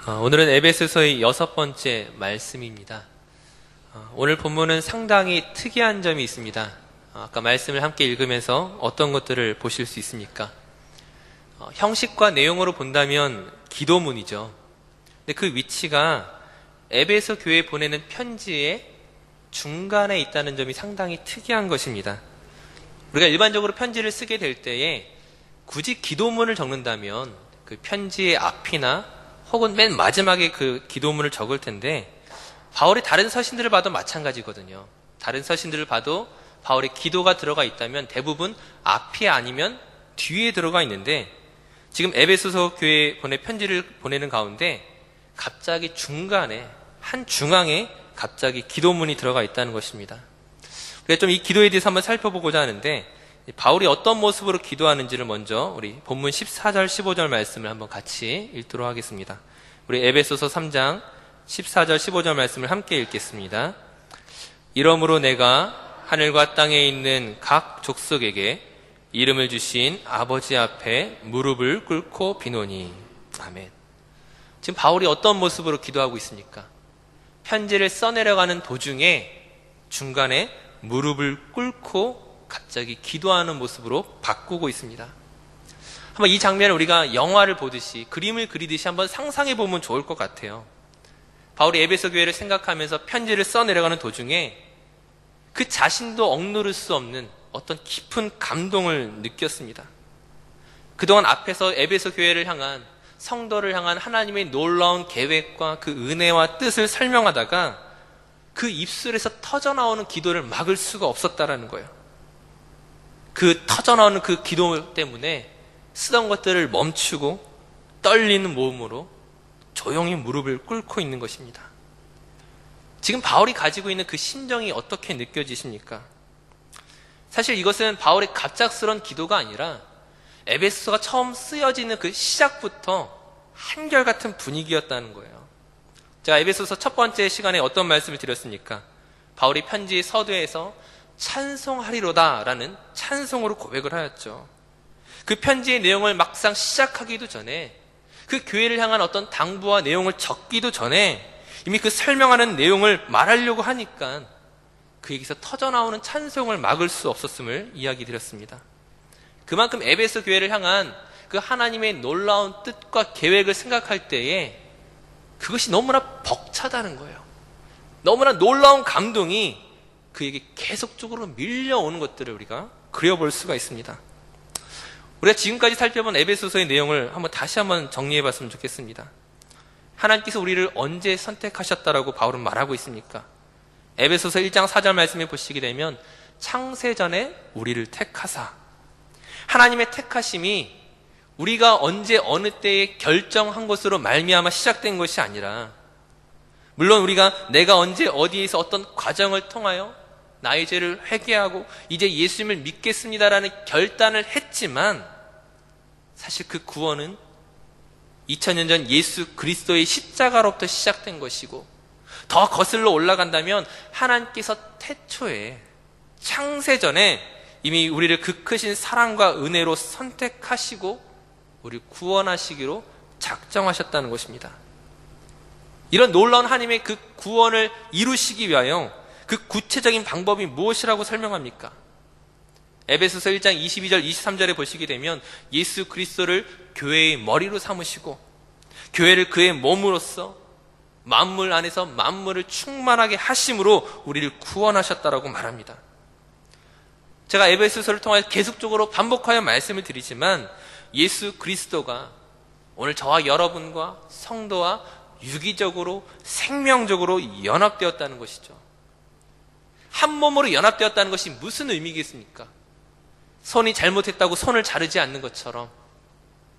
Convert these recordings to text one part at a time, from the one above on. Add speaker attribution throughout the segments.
Speaker 1: 오늘은 에베소서의 6번째 말씀입니다. 오늘 본문은 상당히 특이한 점이 있습니다. 아까 말씀을 함께 읽으면서 어떤 것들을 보실 수 있습니까? 형식과 내용으로 본다면 기도문이죠. 근데 그 위치가 에베소 교회에 보내는 편지의 중간에 있다는 점이 상당히 특이한 것입니다. 우리가 일반적으로 편지를 쓰게 될 때에 굳이 기도문을 적는다면 그 편지의 앞이나 혹은 맨 마지막에 그 기도문을 적을 텐데, 바울이 다른 서신들을 봐도 마찬가지거든요. 다른 서신들을 봐도 바울의 기도가 들어가 있다면 대부분 앞이 아니면 뒤에 들어가 있는데, 지금 에베소서 교회에 편지를 보내는 가운데 갑자기 중간에, 한 중앙에 갑자기 기도문이 들어가 있다는 것입니다. 우리가 좀 이 기도에 대해서 한번 살펴보고자 하는데, 바울이 어떤 모습으로 기도하는지를 먼저 우리 본문 14절 15절 말씀을 한번 같이 읽도록 하겠습니다. 우리 에베소서 3장 14절 15절 말씀을 함께 읽겠습니다. 이러므로 내가 하늘과 땅에 있는 각 족속에게 이름을 주신 아버지 앞에 무릎을 꿇고 비노니. 아멘. 지금 바울이 어떤 모습으로 기도하고 있습니까? 편지를 써내려가는 도중에 중간에 무릎을 꿇고 갑자기 기도하는 모습으로 바꾸고 있습니다. 한번 이 장면을 우리가 영화를 보듯이, 그림을 그리듯이 한번 상상해 보면 좋을 것 같아요. 바울이 에베소 교회를 생각하면서 편지를 써내려가는 도중에 그 자신도 억누를 수 없는 어떤 깊은 감동을 느꼈습니다. 그동안 앞에서 에베소 교회를 향한, 성도를 향한 하나님의 놀라운 계획과 그 은혜와 뜻을 설명하다가 그 입술에서 터져나오는 기도를 막을 수가 없었다라는 거예요. 그 터져나오는 그 기도 때문에 쓰던 것들을 멈추고 떨리는 몸으로 조용히 무릎을 꿇고 있는 것입니다. 지금 바울이 가지고 있는 그 심정이 어떻게 느껴지십니까? 사실 이것은 바울의 갑작스러운 기도가 아니라 에베소서가 처음 쓰여지는 그 시작부터 한결같은 분위기였다는 거예요. 제가 에베소서 첫 번째 시간에 어떤 말씀을 드렸습니까? 바울이 편지 서두에서 찬송하리로다 라는 찬송으로 고백을 하였죠. 그 편지의 내용을 막상 시작하기도 전에, 그 교회를 향한 어떤 당부와 내용을 적기도 전에 이미 그 설명하는 내용을 말하려고 하니까 그에게서 터져나오는 찬송을 막을 수 없었음을 이야기 드렸습니다. 그만큼 에베소 교회를 향한 그 하나님의 놀라운 뜻과 계획을 생각할 때에 그것이 너무나 벅차다는 거예요. 너무나 놀라운 감동이 그에게 계속적으로 밀려오는 것들을 우리가 그려볼 수가 있습니다. 우리가 지금까지 살펴본 에베소서의 내용을 다시 한번 정리해 봤으면 좋겠습니다. 하나님께서 우리를 언제 선택하셨다라고 바울은 말하고 있습니까? 에베소서 1장 4절 말씀에 보시게 되면 창세전에 우리를 택하사, 하나님의 택하심이 우리가 언제 어느 때에 결정한 것으로 말미암아 시작된 것이 아니라, 물론 우리가 내가 언제 어디에서 어떤 과정을 통하여 나의 죄를 회개하고 이제 예수님을 믿겠습니다라는 결단을 했지만, 사실 그 구원은 2000년 전 예수 그리스도의 십자가로부터 시작된 것이고, 더 거슬러 올라간다면 하나님께서 태초에 창세전에 이미 우리를 그 크신 사랑과 은혜로 선택하시고 우리를 구원하시기로 작정하셨다는 것입니다. 이런 놀라운 하나님의 그 구원을 이루시기 위하여 그 구체적인 방법이 무엇이라고 설명합니까? 에베소서 1장 22절 23절에 보시게 되면 예수 그리스도를 교회의 머리로 삼으시고 교회를 그의 몸으로써 만물 안에서 만물을 충만하게 하심으로 우리를 구원하셨다라고 말합니다. 제가 에베소서를 통해 계속적으로 반복하여 말씀을 드리지만, 예수 그리스도가 오늘 저와 여러분과 성도와 유기적으로 생명적으로 연합되었다는 것이죠. 한 몸으로 연합되었다는 것이 무슨 의미겠습니까? 손이 잘못했다고 손을 자르지 않는 것처럼,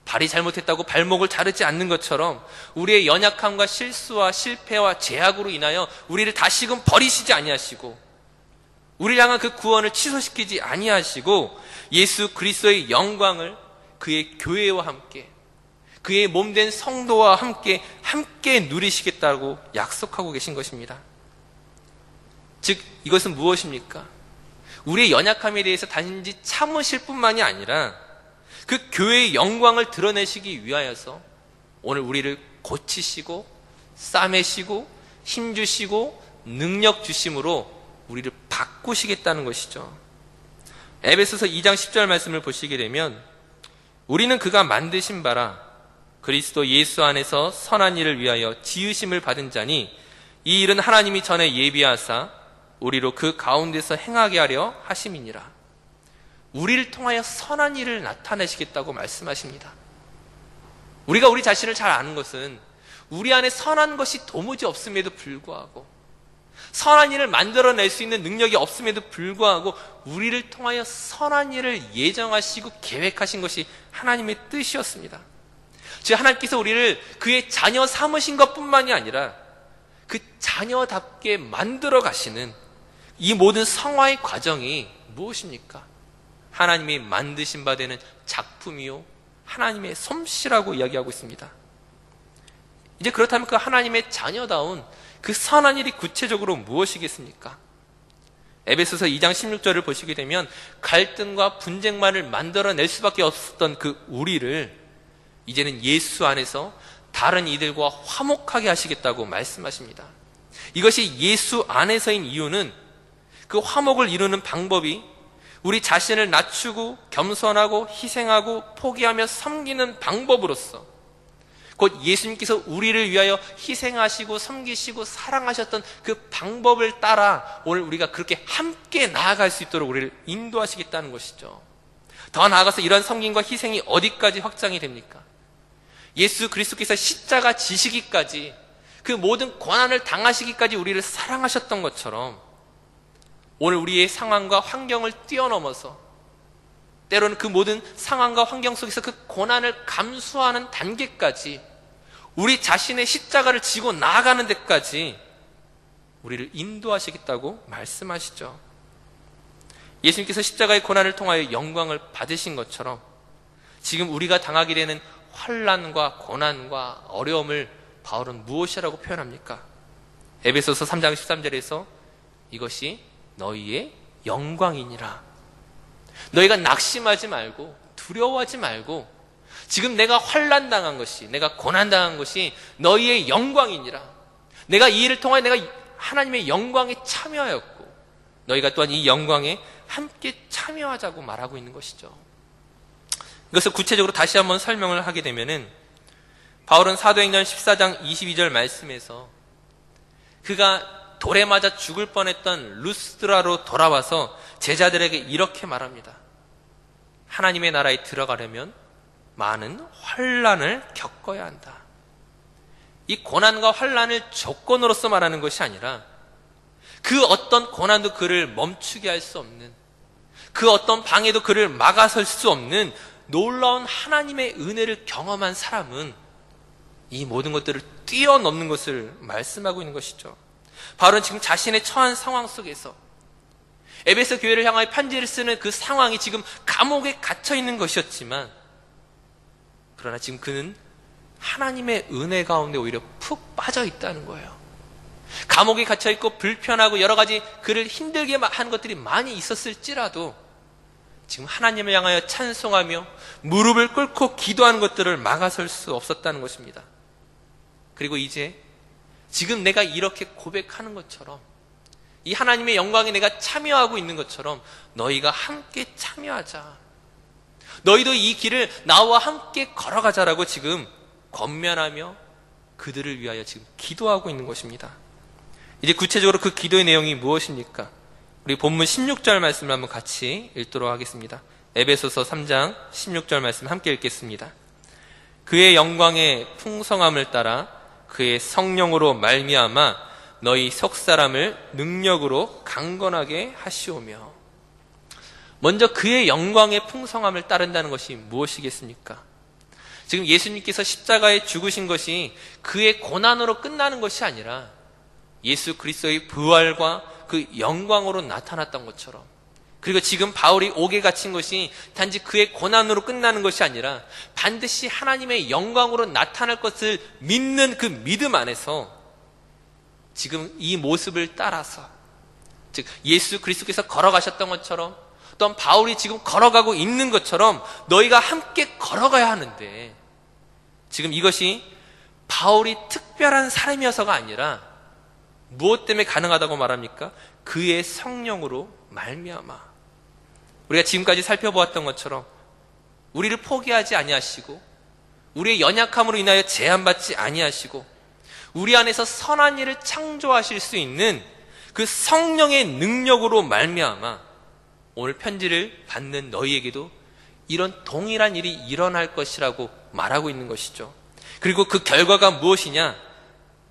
Speaker 1: 발이 잘못했다고 발목을 자르지 않는 것처럼, 우리의 연약함과 실수와 실패와 죄악으로 인하여 우리를 다시금 버리시지 아니하시고, 우리를 향한 그 구원을 취소시키지 아니하시고, 예수 그리스도의 영광을 그의 교회와 함께, 그의 몸된 성도와 함께 누리시겠다고 약속하고 계신 것입니다. 즉 이것은 무엇입니까? 우리의 연약함에 대해서 단지 참으실 뿐만이 아니라 그 교회의 영광을 드러내시기 위하여서 오늘 우리를 고치시고 싸매시고 힘주시고 능력 주심으로 우리를 바꾸시겠다는 것이죠. 에베소서 2장 10절 말씀을 보시게 되면 우리는 그가 만드신 바라 그리스도 예수 안에서 선한 일을 위하여 지으심을 받은 자니 이 일은 하나님이 전에 예비하사 우리로 그 가운데서 행하게 하려 하심이니라. 우리를 통하여 선한 일을 나타내시겠다고 말씀하십니다. 우리가 우리 자신을 잘 아는 것은 우리 안에 선한 것이 도무지 없음에도 불구하고 선한 일을 만들어낼 수 있는 능력이 없음에도 불구하고 우리를 통하여 선한 일을 예정하시고 계획하신 것이 하나님의 뜻이었습니다. 즉 하나님께서 우리를 그의 자녀 삼으신 것뿐만이 아니라 그 자녀답게 만들어 가시는 이 모든 성화의 과정이 무엇입니까? 하나님이 만드신 바 되는 작품이요 하나님의 솜씨라고 이야기하고 있습니다. 이제 그렇다면 그 하나님의 자녀다운 그 선한 일이 구체적으로 무엇이겠습니까? 에베소서 2장 16절을 보시게 되면 갈등과 분쟁만을 만들어낼 수밖에 없었던 그 우리를 이제는 예수 안에서 다른 이들과 화목하게 하시겠다고 말씀하십니다. 이것이 예수 안에서인 이유는 그 화목을 이루는 방법이 우리 자신을 낮추고 겸손하고 희생하고 포기하며 섬기는 방법으로서 곧 예수님께서 우리를 위하여 희생하시고 섬기시고 사랑하셨던 그 방법을 따라 오늘 우리가 그렇게 함께 나아갈 수 있도록 우리를 인도하시겠다는 것이죠. 더 나아가서 이러한 섬김과 희생이 어디까지 확장이 됩니까? 예수 그리스도께서 십자가 지시기까지 그 모든 고난을 당하시기까지 우리를 사랑하셨던 것처럼 오늘 우리의 상황과 환경을 뛰어넘어서 때로는 그 모든 상황과 환경 속에서 그 고난을 감수하는 단계까지 우리 자신의 십자가를 지고 나아가는 데까지 우리를 인도하시겠다고 말씀하시죠. 예수님께서 십자가의 고난을 통하여 영광을 받으신 것처럼 지금 우리가 당하게 되는 환난과 고난과 어려움을 바울은 무엇이라고 표현합니까? 에베소서 3장 13절에서 이것이 너희의 영광이니라. 너희가 낙심하지 말고 두려워하지 말고 지금 내가 환난당한 것이 내가 고난당한 것이 너희의 영광이니라. 내가 이 일을 통하여 내가 하나님의 영광에 참여하였고 너희가 또한 이 영광에 함께 참여하자고 말하고 있는 것이죠. 이것을 구체적으로 다시 한번 설명을 하게 되면은 바울은 사도행전 14장 22절 말씀에서 그가 돌에 맞아 죽을 뻔했던 루스드라로 돌아와서 제자들에게 이렇게 말합니다. 하나님의 나라에 들어가려면 많은 환난을 겪어야 한다. 이 고난과 환난을 조건으로서 말하는 것이 아니라 그 어떤 고난도 그를 멈추게 할 수 없는 그 어떤 방해도 그를 막아설 수 없는 놀라운 하나님의 은혜를 경험한 사람은 이 모든 것들을 뛰어넘는 것을 말씀하고 있는 것이죠. 바울은 지금 자신의 처한 상황 속에서 에베소 교회를 향하여 편지를 쓰는 그 상황이 지금 감옥에 갇혀 있는 것이었지만 그러나 지금 그는 하나님의 은혜 가운데 오히려 푹 빠져 있다는 거예요. 감옥에 갇혀 있고 불편하고 여러 가지 그를 힘들게 한 것들이 많이 있었을지라도 지금 하나님을 향하여 찬송하며 무릎을 꿇고 기도하는 것들을 막아설 수 없었다는 것입니다. 그리고 이제 지금 내가 이렇게 고백하는 것처럼 이 하나님의 영광에 내가 참여하고 있는 것처럼 너희가 함께 참여하자. 너희도 이 길을 나와 함께 걸어가자라고 지금 권면하며 그들을 위하여 지금 기도하고 있는 것입니다. 이제 구체적으로 그 기도의 내용이 무엇입니까? 우리 본문 16절 말씀을 한번 같이 읽도록 하겠습니다. 에베소서 3장 16절 말씀 함께 읽겠습니다. 그의 영광의 풍성함을 따라 그의 성령으로 말미암아 너희 속사람을 능력으로 강건하게 하시오며. 먼저 그의 영광의 풍성함을 따른다는 것이 무엇이겠습니까? 지금 예수님께서 십자가에 죽으신 것이 그의 고난으로 끝나는 것이 아니라 예수 그리스도의 부활과 그 영광으로 나타났던 것처럼, 그리고 지금 바울이 옥에 갇힌 것이 단지 그의 고난으로 끝나는 것이 아니라 반드시 하나님의 영광으로 나타날 것을 믿는 그 믿음 안에서 지금 이 모습을 따라서, 즉 예수 그리스도께서 걸어가셨던 것처럼 또한 바울이 지금 걸어가고 있는 것처럼 너희가 함께 걸어가야 하는데, 지금 이것이 바울이 특별한 사람이어서가 아니라 무엇 때문에 가능하다고 말합니까? 그의 성령으로 말미암아. 우리가 지금까지 살펴보았던 것처럼 우리를 포기하지 아니하시고 우리의 연약함으로 인하여 제한받지 아니하시고 우리 안에서 선한 일을 창조하실 수 있는 그 성령의 능력으로 말미암아 오늘 편지를 받는 너희에게도 이런 동일한 일이 일어날 것이라고 말하고 있는 것이죠. 그리고 그 결과가 무엇이냐?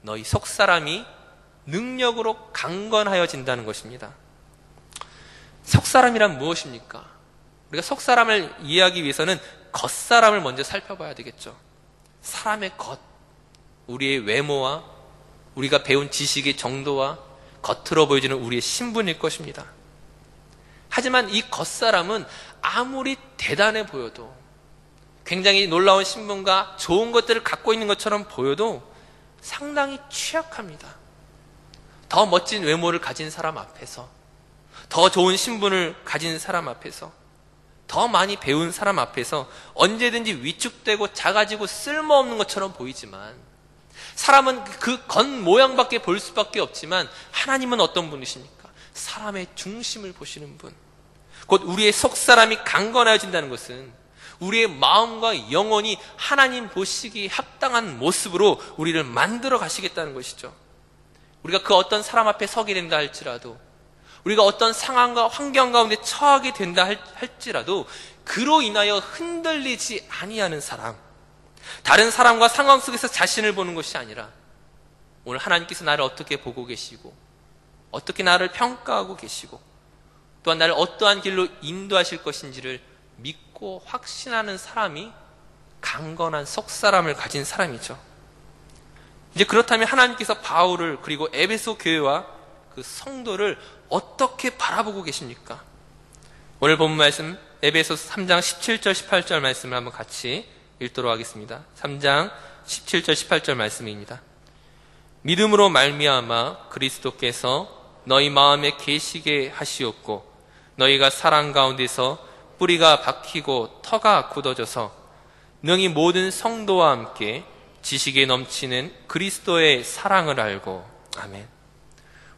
Speaker 1: 너희 속사람이 능력으로 강건하여진다는 것입니다. 속사람이란 무엇입니까? 우리가 속사람을 이해하기 위해서는 겉사람을 먼저 살펴봐야 되겠죠. 사람의 겉, 우리의 외모와 우리가 배운 지식의 정도와 겉으로 보여지는 우리의 신분일 것입니다. 하지만 이 겉사람은 아무리 대단해 보여도, 굉장히 놀라운 신분과 좋은 것들을 갖고 있는 것처럼 보여도 상당히 취약합니다. 더 멋진 외모를 가진 사람 앞에서, 더 좋은 신분을 가진 사람 앞에서, 더 많이 배운 사람 앞에서 언제든지 위축되고 작아지고 쓸모없는 것처럼 보이지만, 사람은 그 겉모양밖에 볼 수밖에 없지만 하나님은 어떤 분이십니까? 사람의 중심을 보시는 분. 곧 우리의 속사람이 강건해진다는 것은 우리의 마음과 영혼이 하나님 보시기에 합당한 모습으로 우리를 만들어 가시겠다는 것이죠. 우리가 그 어떤 사람 앞에 서게 된다 할지라도, 우리가 어떤 상황과 환경 가운데 처하게 된다 할지라도 그로 인하여 흔들리지 아니하는 사람, 다른 사람과 상황 속에서 자신을 보는 것이 아니라 오늘 하나님께서 나를 어떻게 보고 계시고 어떻게 나를 평가하고 계시고 또한 나를 어떠한 길로 인도하실 것인지를 믿고 확신하는 사람이 강건한 속사람을 가진 사람이죠. 이제 그렇다면 하나님께서 바울을, 그리고 에베소 교회와 그 성도를 어떻게 바라보고 계십니까? 오늘 본 말씀 에베소 3장 17절 18절 말씀을 한번 같이 읽도록 하겠습니다. 3장 17절 18절 말씀입니다. 믿음으로 말미암아 그리스도께서 너희 마음에 계시게 하시옵고 너희가 사랑 가운데서 뿌리가 박히고 터가 굳어져서 능히 모든 성도와 함께 지식에 넘치는 그리스도의 사랑을 알고. 아멘.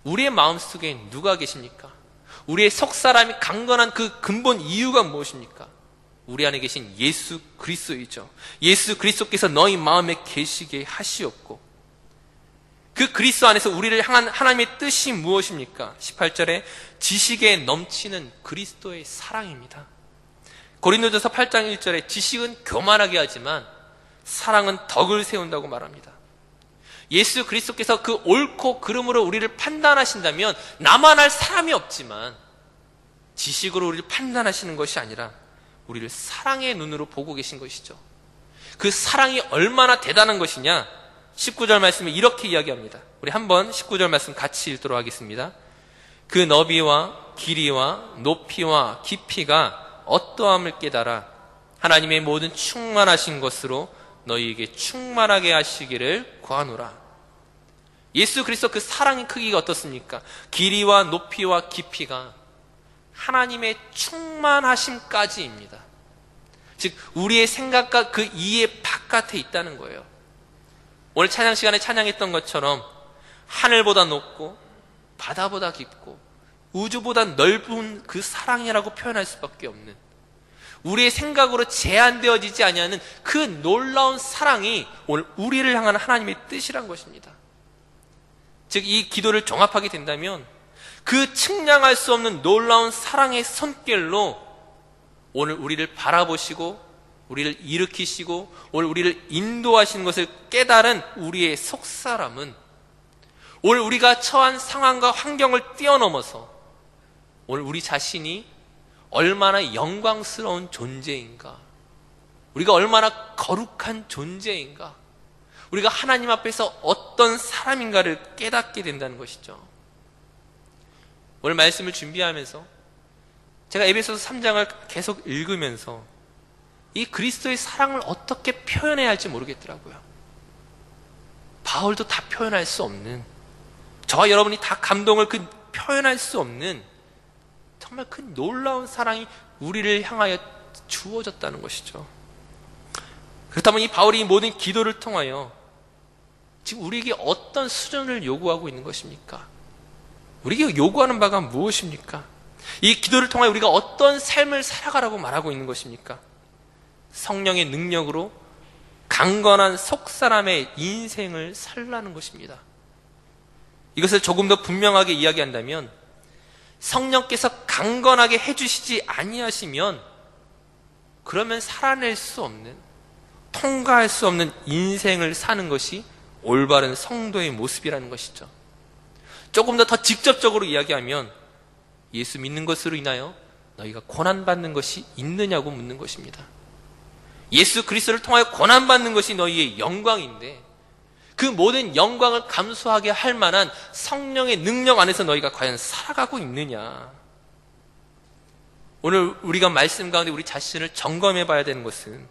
Speaker 1: 우리의 마음속에 누가 계십니까? 우리의 속사람이 강건한 그 근본 이유가 무엇입니까? 우리 안에 계신 예수 그리스도이죠. 예수 그리스도께서 너희 마음에 계시게 하시옵고, 그 그리스도 안에서 우리를 향한 하나님의 뜻이 무엇입니까? 18절에 지식에 넘치는 그리스도의 사랑입니다. 고린도전서 8장 1절에 지식은 교만하게 하지만 사랑은 덕을 세운다고 말합니다. 예수 그리스도께서 그 옳고 그름으로 우리를 판단하신다면 나만 할 사람이 없지만 지식으로 우리를 판단하시는 것이 아니라 우리를 사랑의 눈으로 보고 계신 것이죠. 그 사랑이 얼마나 대단한 것이냐, 19절 말씀에 이렇게 이야기합니다. 우리 한번 19절 말씀 같이 읽도록 하겠습니다. 그 너비와 길이와 높이와 깊이가 어떠함을 깨달아 하나님의 모든 충만하신 것으로 너희에게 충만하게 하시기를 구하노라. 예수 그리스도 그 사랑의 크기가 어떻습니까? 길이와 높이와 깊이가 하나님의 충만하심까지입니다. 즉 우리의 생각과 그 이해 바깥에 있다는 거예요. 오늘 찬양 시간에 찬양했던 것처럼 하늘보다 높고 바다보다 깊고 우주보다 넓은 그 사랑이라고 표현할 수밖에 없는, 우리의 생각으로 제한되어지지 아니하는 그 놀라운 사랑이 오늘 우리를 향한 하나님의 뜻이란 것입니다. 즉 이 기도를 종합하게 된다면 그 측량할 수 없는 놀라운 사랑의 손길로 오늘 우리를 바라보시고 우리를 일으키시고 오늘 우리를 인도하시는 것을 깨달은 우리의 속사람은 오늘 우리가 처한 상황과 환경을 뛰어넘어서 오늘 우리 자신이 얼마나 영광스러운 존재인가, 우리가 얼마나 거룩한 존재인가, 우리가 하나님 앞에서 어떤 사람인가를 깨닫게 된다는 것이죠. 오늘 말씀을 준비하면서 제가 에베소서 3장을 계속 읽으면서 이 그리스도의 사랑을 어떻게 표현해야 할지 모르겠더라고요. 바울도 다 표현할 수 없는, 저와 여러분이 다 감동을 표현할 수 없는 정말 큰 놀라운 사랑이 우리를 향하여 주어졌다는 것이죠. 그렇다면 이 바울이 모든 기도를 통하여 지금 우리에게 어떤 수준을 요구하고 있는 것입니까? 우리에게 요구하는 바가 무엇입니까? 이 기도를 통하여 우리가 어떤 삶을 살아가라고 말하고 있는 것입니까? 성령의 능력으로 강건한 속사람의 인생을 살라는 것입니다. 이것을 조금 더 분명하게 이야기한다면 성령께서 강건하게 해주시지 아니하시면 그러면 살아낼 수 없는, 통과할 수 없는 인생을 사는 것이 올바른 성도의 모습이라는 것이죠. 조금 더 직접적으로 이야기하면 예수 믿는 것으로 인하여 너희가 고난받는 것이 있느냐고 묻는 것입니다. 예수 그리스도를 통하여 고난받는 것이 너희의 영광인데 그 모든 영광을 감수하게 할 만한 성령의 능력 안에서 너희가 과연 살아가고 있느냐. 오늘 우리가 말씀 가운데 우리 자신을 점검해 봐야 되는 것은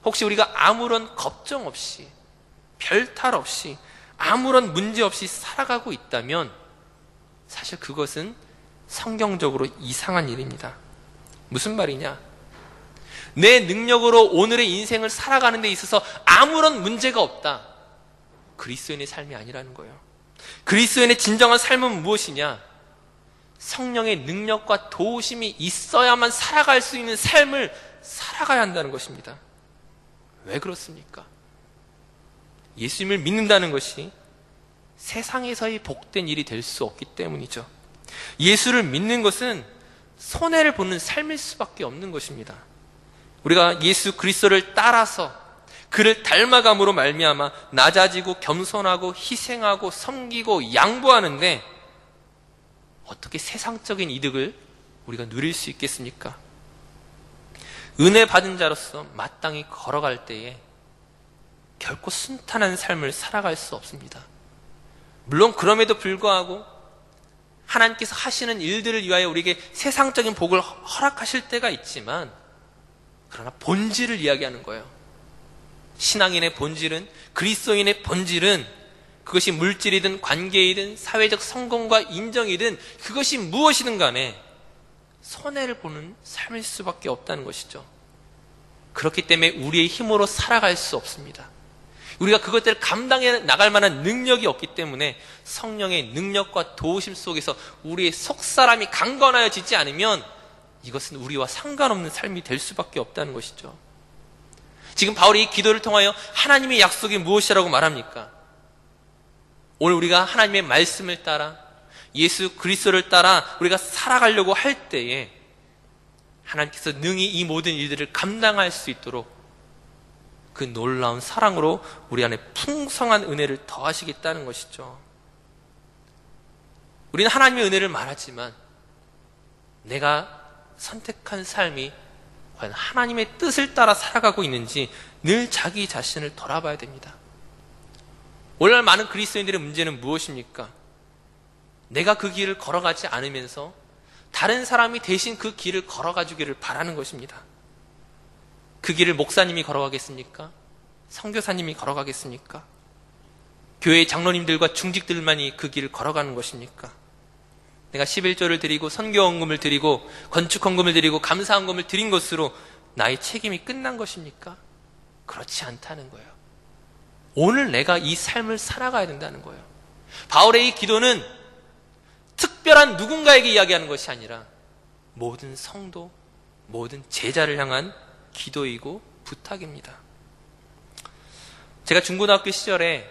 Speaker 1: 혹시 우리가 아무런 걱정 없이 별탈 없이 아무런 문제 없이 살아가고 있다면 사실 그것은 성경적으로 이상한 일입니다. 무슨 말이냐? 내 능력으로 오늘의 인생을 살아가는 데 있어서 아무런 문제가 없다. 그리스도인의 삶이 아니라는 거예요. 그리스도인의 진정한 삶은 무엇이냐? 성령의 능력과 도우심이 있어야만 살아갈 수 있는 삶을 살아가야 한다는 것입니다. 왜 그렇습니까? 예수님을 믿는다는 것이 세상에서의 복된 일이 될 수 없기 때문이죠. 예수를 믿는 것은 손해를 보는 삶일 수밖에 없는 것입니다. 우리가 예수 그리스도를 따라서 그를 닮아감으로 말미암아 낮아지고 겸손하고 희생하고 섬기고 양보하는데 어떻게 세상적인 이득을 우리가 누릴 수 있겠습니까? 은혜 받은 자로서 마땅히 걸어갈 때에 결코 순탄한 삶을 살아갈 수 없습니다. 물론 그럼에도 불구하고 하나님께서 하시는 일들을 위하여 우리에게 세상적인 복을 허락하실 때가 있지만 그러나 본질을 이야기하는 거예요. 신앙인의 본질은, 그리스도인의 본질은 그것이 물질이든 관계이든 사회적 성공과 인정이든 그것이 무엇이든 간에 손해를 보는 삶일 수밖에 없다는 것이죠. 그렇기 때문에 우리의 힘으로 살아갈 수 없습니다. 우리가 그것들을 감당해 나갈 만한 능력이 없기 때문에 성령의 능력과 도우심 속에서 우리의 속사람이 강건하여지지 않으면 이것은 우리와 상관없는 삶이 될 수밖에 없다는 것이죠. 지금 바울이 이 기도를 통하여 하나님의 약속이 무엇이라고 말합니까? 오늘 우리가 하나님의 말씀을 따라 예수 그리스도를 따라 우리가 살아가려고 할 때에 하나님께서 능히 이 모든 일들을 감당할 수 있도록 그 놀라운 사랑으로 우리 안에 풍성한 은혜를 더하시겠다는 것이죠. 우리는 하나님의 은혜를 말하지만 내가 선택한 삶이 과연 하나님의 뜻을 따라 살아가고 있는지 늘 자기 자신을 돌아봐야 됩니다. 오늘날 많은 그리스도인들의 문제는 무엇입니까? 내가 그 길을 걸어가지 않으면서 다른 사람이 대신 그 길을 걸어가 주기를 바라는 것입니다. 그 길을 목사님이 걸어가겠습니까? 선교사님이 걸어가겠습니까? 교회의 장로님들과 중직들만이 그 길을 걸어가는 것입니까? 내가 11조를 드리고 선교헌금을 드리고 건축헌금을 드리고 감사헌금을 드린 것으로 나의 책임이 끝난 것입니까? 그렇지 않다는 거예요. 오늘 내가 이 삶을 살아가야 된다는 거예요. 바울의 이 기도는 특별한 누군가에게 이야기하는 것이 아니라 모든 성도, 모든 제자를 향한 기도이고 부탁입니다. 제가 중고등학교 시절에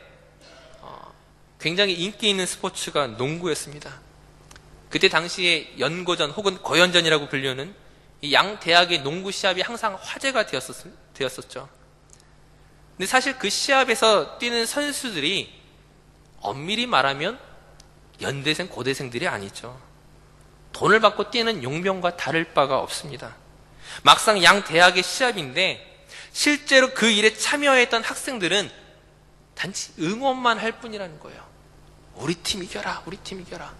Speaker 1: 굉장히 인기 있는 스포츠가 농구였습니다. 그때 당시에 연고전 혹은 고연전이라고 불리는 이 양 대학의 농구 시합이 항상 화제가 되었었죠. 근데 사실 그 시합에서 뛰는 선수들이 엄밀히 말하면 연대생, 고대생들이 아니죠. 돈을 받고 뛰는 용병과 다를 바가 없습니다. 막상 양 대학의 시합인데 실제로 그 일에 참여했던 학생들은 단지 응원만 할 뿐이라는 거예요. 우리 팀 이겨라, 우리 팀 이겨라.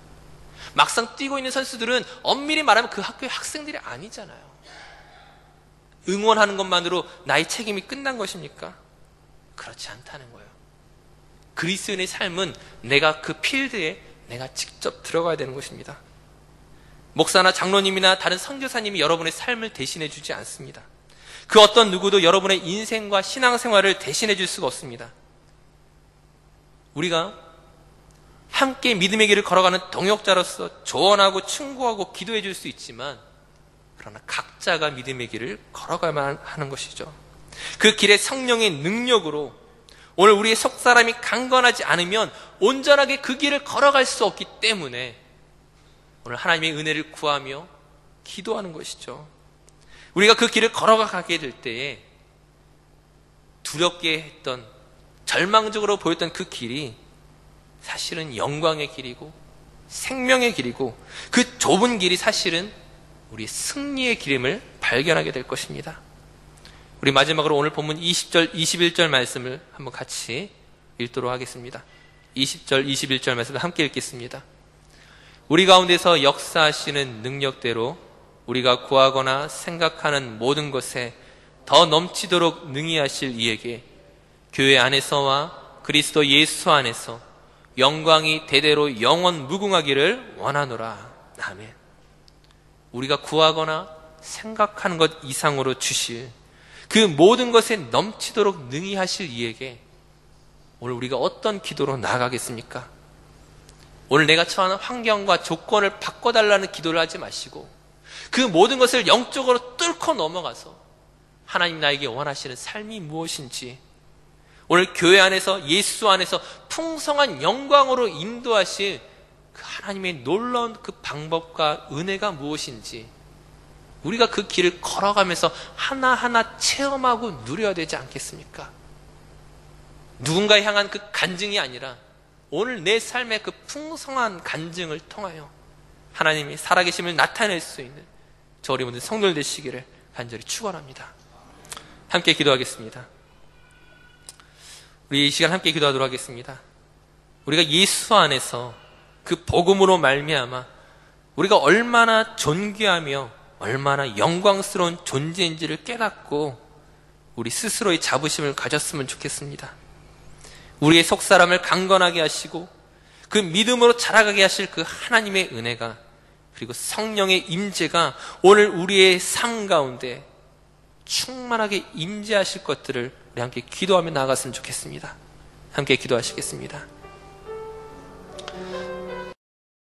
Speaker 1: 막상 뛰고 있는 선수들은 엄밀히 말하면 그 학교의 학생들이 아니잖아요. 응원하는 것만으로 나의 책임이 끝난 것입니까? 그렇지 않다는 거예요. 그리스도인의 삶은 내가 그 필드에 내가 직접 들어가야 되는 것입니다. 목사나 장로님이나 다른 선교사님이 여러분의 삶을 대신해 주지 않습니다. 그 어떤 누구도 여러분의 인생과 신앙생활을 대신해 줄 수가 없습니다. 우리가 함께 믿음의 길을 걸어가는 동역자로서 조언하고 충고하고 기도해 줄 수 있지만, 그러나 각자가 믿음의 길을 걸어가야만 하는 것이죠. 그 길에 성령의 능력으로 오늘 우리의 속사람이 강건하지 않으면 온전하게 그 길을 걸어갈 수 없기 때문에 오늘 하나님의 은혜를 구하며 기도하는 것이죠. 우리가 그 길을 걸어가게 될 때에 두렵게 했던, 절망적으로 보였던 그 길이 사실은 영광의 길이고 생명의 길이고, 그 좁은 길이 사실은 우리 승리의 길임을 발견하게 될 것입니다. 우리 마지막으로 오늘 본문 20절, 21절 말씀을 한번 같이 읽도록 하겠습니다. 20절, 21절 말씀을 함께 읽겠습니다. 우리 가운데서 역사하시는 능력대로 우리가 구하거나 생각하는 모든 것에 더 넘치도록 능히 하실 이에게 교회 안에서와 그리스도 예수 안에서 영광이 대대로 영원 무궁하기를 원하노라. 아멘. 우리가 구하거나 생각하는 것 이상으로 주실 그 모든 것에 넘치도록 능히 하실 이에게 오늘 우리가 어떤 기도로 나아가겠습니까? 오늘 내가 처한 환경과 조건을 바꿔달라는 기도를 하지 마시고 그 모든 것을 영적으로 뚫고 넘어가서 하나님 나에게 원하시는 삶이 무엇인지, 오늘 교회 안에서 예수 안에서 풍성한 영광으로 인도하실 그 하나님의 놀라운 그 방법과 은혜가 무엇인지 우리가 그 길을 걸어가면서 하나하나 체험하고 누려야 되지 않겠습니까? 누군가에 향한 그 간증이 아니라 오늘 내 삶의 그 풍성한 간증을 통하여 하나님이 살아계심을 나타낼 수 있는 저 우리 모든 성도들 되시기를 간절히 축원합니다. 함께 기도하겠습니다. 우리 이 시간 함께 기도하도록 하겠습니다. 우리가 예수 안에서 그 복음으로 말미암아 우리가 얼마나 존귀하며 얼마나 영광스러운 존재인지를 깨닫고 우리 스스로의 자부심을 가졌으면 좋겠습니다. 우리의 속사람을 강건하게 하시고 그 믿음으로 자라가게 하실 그 하나님의 은혜가, 그리고 성령의 임재가 오늘 우리의 삶 가운데 충만하게 임재하실 것들을 우리 함께 기도하며 나아갔으면 좋겠습니다. 함께 기도하시겠습니다.